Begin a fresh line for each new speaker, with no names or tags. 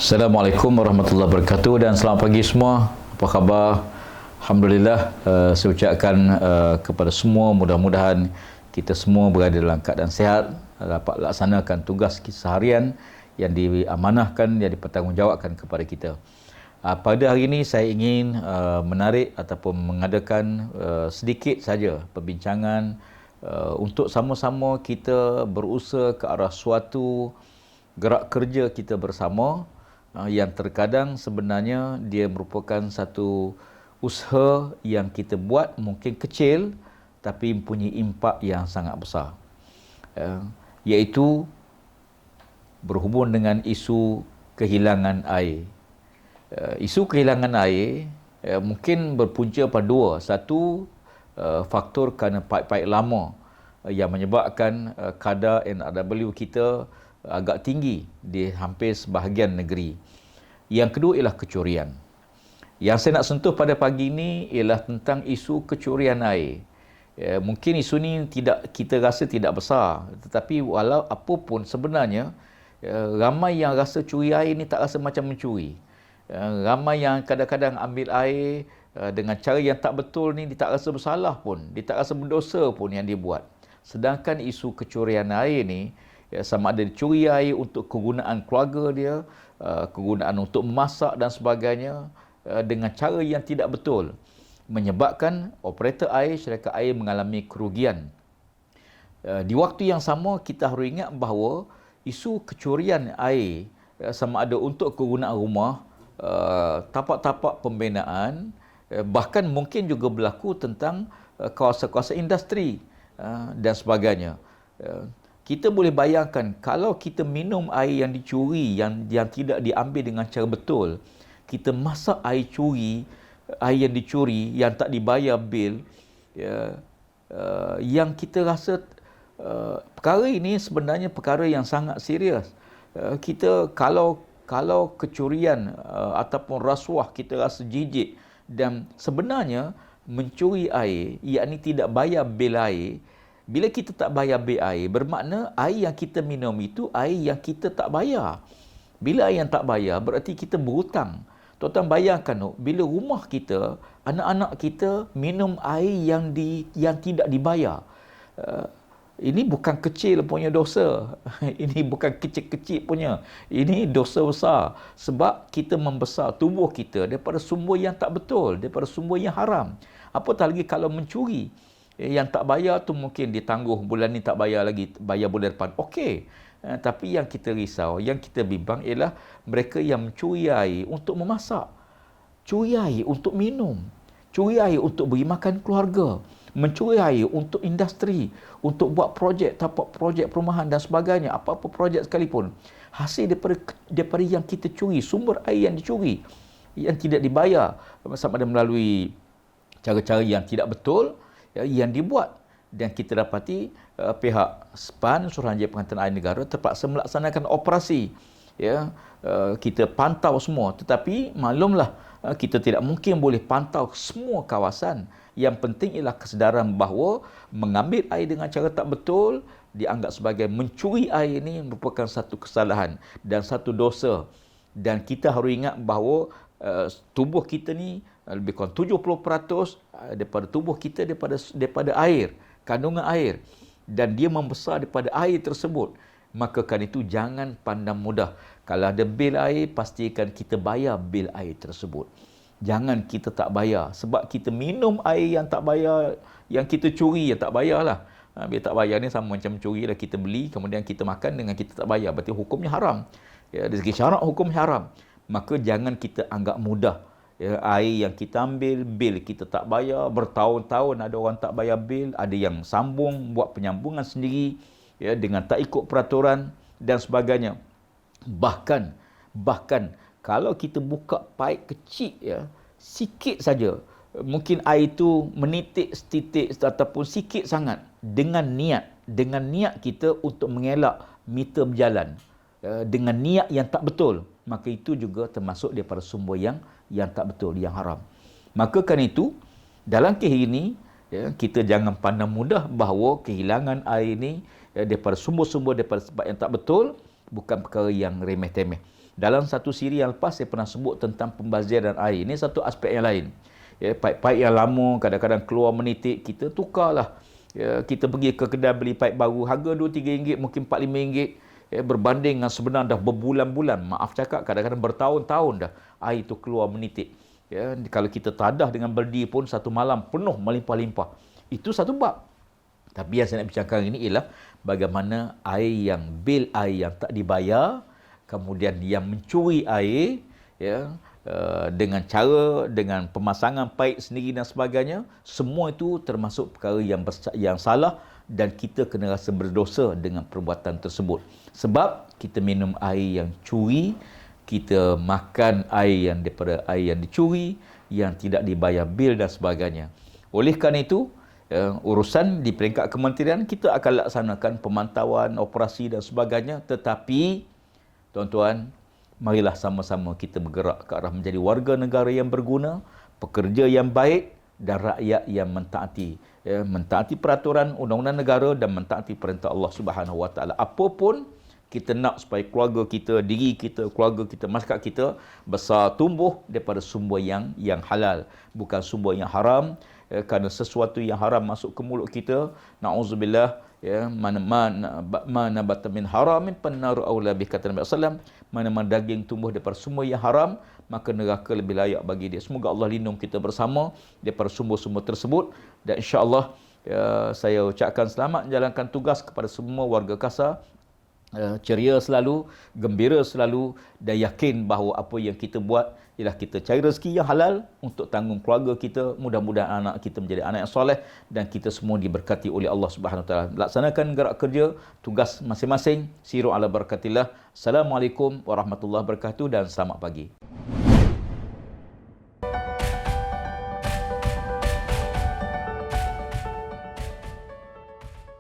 Assalamualaikum warahmatullahi wabarakatuh dan selamat pagi semua. Apa khabar? Alhamdulillah, saya ucapkan kepada semua, mudah-mudahan kita semua berada dalam keadaan sihat, dapat laksanakan tugas seharian yang diamanahkan, yang dipertanggungjawabkan kepada kita. Pada hari ini saya ingin menarik ataupun mengadakan sedikit saja perbincangan untuk sama-sama kita berusaha ke arah suatu gerak kerja kita bersama yang terkadang sebenarnya dia merupakan satu usaha yang kita buat mungkin kecil tapi mempunyai impak yang sangat besar, iaitu berhubung dengan isu kehilangan air. Isu kehilangan air mungkin berpunca pada dua. Satu, faktor kerana paip-paip lama yang menyebabkan kadar NRW kita agak tinggi di hampir sebahagian negeri. Yang kedua ialah kecurian. Yang saya nak sentuh pada pagi ini ialah tentang isu kecurian air. Mungkin isu ni kita rasa tidak besar, tetapi walau apa pun sebenarnya ramai yang rasa curi air ni tak rasa macam mencuri. Ramai yang kadang-kadang ambil air dengan cara yang tak betul ni, dia tak rasa bersalah pun, dia tak rasa berdosa pun yang dia buat. Sedangkan isu kecurian air ni, sama ada dicuri air untuk kegunaan keluarga dia, kegunaan untuk memasak dan sebagainya, dengan cara yang tidak betul, menyebabkan operator air, syarikat air mengalami kerugian. Di waktu yang sama, kita harus ingat bahawa isu kecurian air, sama ada untuk kegunaan rumah, tapak-tapak pembinaan, bahkan mungkin juga berlaku tentang kawasan-kawasan industri dan sebagainya. Kita boleh bayangkan kalau kita minum air yang dicuri, yang tidak diambil dengan cara betul, kita masak air curi, air yang dicuri, yang tak dibayar bil, yang kita rasa perkara ini sebenarnya perkara yang sangat serius. Kita kalau kecurian ataupun rasuah kita rasa jijik, dan sebenarnya mencuri air, yakni tidak bayar bil air. Bila kita tak bayar bil air, bermakna air yang kita minum itu air yang kita tak bayar. Bila air yang tak bayar, berarti kita berhutang. Tuan-tuan bayangkan, bila rumah kita, anak-anak kita minum air yang tidak dibayar. Ini bukan kecil punya dosa. Ini bukan kecil-kecil punya. Ini dosa besar. Sebab kita membesar tubuh kita daripada sumber yang tak betul, daripada sumber yang haram. Apatah lagi kalau mencuri. Yang tak bayar tu mungkin ditangguh, bulan ni tak bayar lagi, bayar bulan depan. Okey. Tapi yang kita risau, yang kita bimbang ialah mereka yang mencuri air untuk memasak, curi air untuk minum, curi air untuk beri makan keluarga, mencuri air untuk industri, untuk buat projek, tapak projek perumahan dan sebagainya, apa-apa projek sekalipun. Hasil daripada yang kita curi, sumber air yang dicuri, yang tidak dibayar, sama ada melalui cara-cara yang tidak betul, yang dibuat. Dan kita dapati pihak SPAN, Suruhanjaya Pengantinan Air Negara, terpaksa melaksanakan operasi. Kita pantau semua, tetapi maklumlah kita tidak mungkin boleh pantau semua kawasan. Yang penting ialah kesedaran bahawa mengambil air dengan cara tak betul dianggap sebagai mencuri air ini merupakan satu kesalahan dan satu dosa. Dan kita harus ingat bahawa tubuh kita ni lebih kurang 70% daripada tubuh kita daripada air, kandungan air, dan dia membesar daripada air tersebut. Maka kan itu jangan pandang mudah. Kalau ada bil air, pastikan kita bayar bil air tersebut. Jangan kita tak bayar, sebab kita minum air yang tak bayar, yang kita curi yang tak bayar lah. Bila tak bayar ni sama macam curi lah, kita beli kemudian kita makan dengan kita tak bayar, berarti hukumnya haram. Dari segi syarak hukumnya haram. Maka jangan kita anggap mudah. Air yang kita ambil, bil kita tak bayar, bertahun-tahun ada orang tak bayar bil, ada yang sambung, buat penyambungan sendiri, dengan tak ikut peraturan dan sebagainya. Bahkan kalau kita buka paip kecil, sikit saja, mungkin air itu menitik setitik ataupun sikit sangat, dengan niat kita untuk mengelak meter berjalan, dengan niat yang tak betul, maka itu juga termasuk daripada sumber yang tak betul, yang haram. Maka kan itu, dalam kes ini, kita jangan pandang mudah bahawa kehilangan air ini daripada sumber-sumber, daripada sebab yang tak betul, bukan perkara yang remeh-temeh. Dalam satu siri yang lepas saya pernah sebut tentang pembaziran air. Ini satu aspek yang lain. Ya, paip-paip yang lama kadang-kadang keluar menitik, kita tukarlah. Ya, kita pergi ke kedai beli paip baru, harga RM2-3, mungkin RM4-5. Ya, berbanding dengan sebenarnya dah berbulan-bulan, maaf cakap, kadang-kadang bertahun-tahun dah air itu keluar menitik. Ya, kalau kita tadah dengan berdi pun satu malam penuh melimpah-limpah. Itu satu bab. Tapi yang saya nak bincangkan ini ialah bagaimana bil air yang tak dibayar, kemudian yang mencuri air, ya, dengan pemasangan paip sendiri dan sebagainya, semua itu termasuk perkara yang salah dan kita kena rasa berdosa dengan perbuatan tersebut. Sebab kita minum air yang curi, kita makan air daripada air yang dicuri, yang tidak dibayar bil dan sebagainya. Oleh kerana itu, urusan di peringkat kementerian kita akan laksanakan pemantauan, operasi dan sebagainya, tetapi tuan-tuan, marilah sama-sama kita bergerak ke arah menjadi warga negara yang berguna, pekerja yang baik dan rakyat yang mentaati peraturan undang-undang negara dan mentaati perintah Allah Subhanahu Wa Taala. Apapun kita nak supaya keluarga kita, diri kita, keluarga kita, masyarakat kita besar tumbuh daripada sumber yang halal, bukan sumber yang haram. Kerana sesuatu yang haram masuk ke mulut kita, na'udzubillah, ya, mana bata min haramin pannaru aula bih, kata Nabi sallallahu alaihi wasallam, mana daging tumbuh daripada sumber yang haram, maka neraka lebih layak bagi dia. Semoga Allah lindung kita bersama daripada sumber-sumber tersebut, dan insya-Allah, ya, saya ucapkan selamat menjalankan tugas kepada semua warga Kasar. Ceria selalu, gembira selalu, dan yakin bahawa apa yang kita buat ialah kita cari rezeki yang halal untuk tanggung keluarga kita. Mudah-mudahan anak kita menjadi anak yang soleh dan kita semua diberkati oleh Allah Subhanahu Wa Taala. Laksanakan gerak kerja, tugas masing-masing. Siru ala barakatillah. Assalamualaikum warahmatullahi wabarakatuh dan selamat pagi.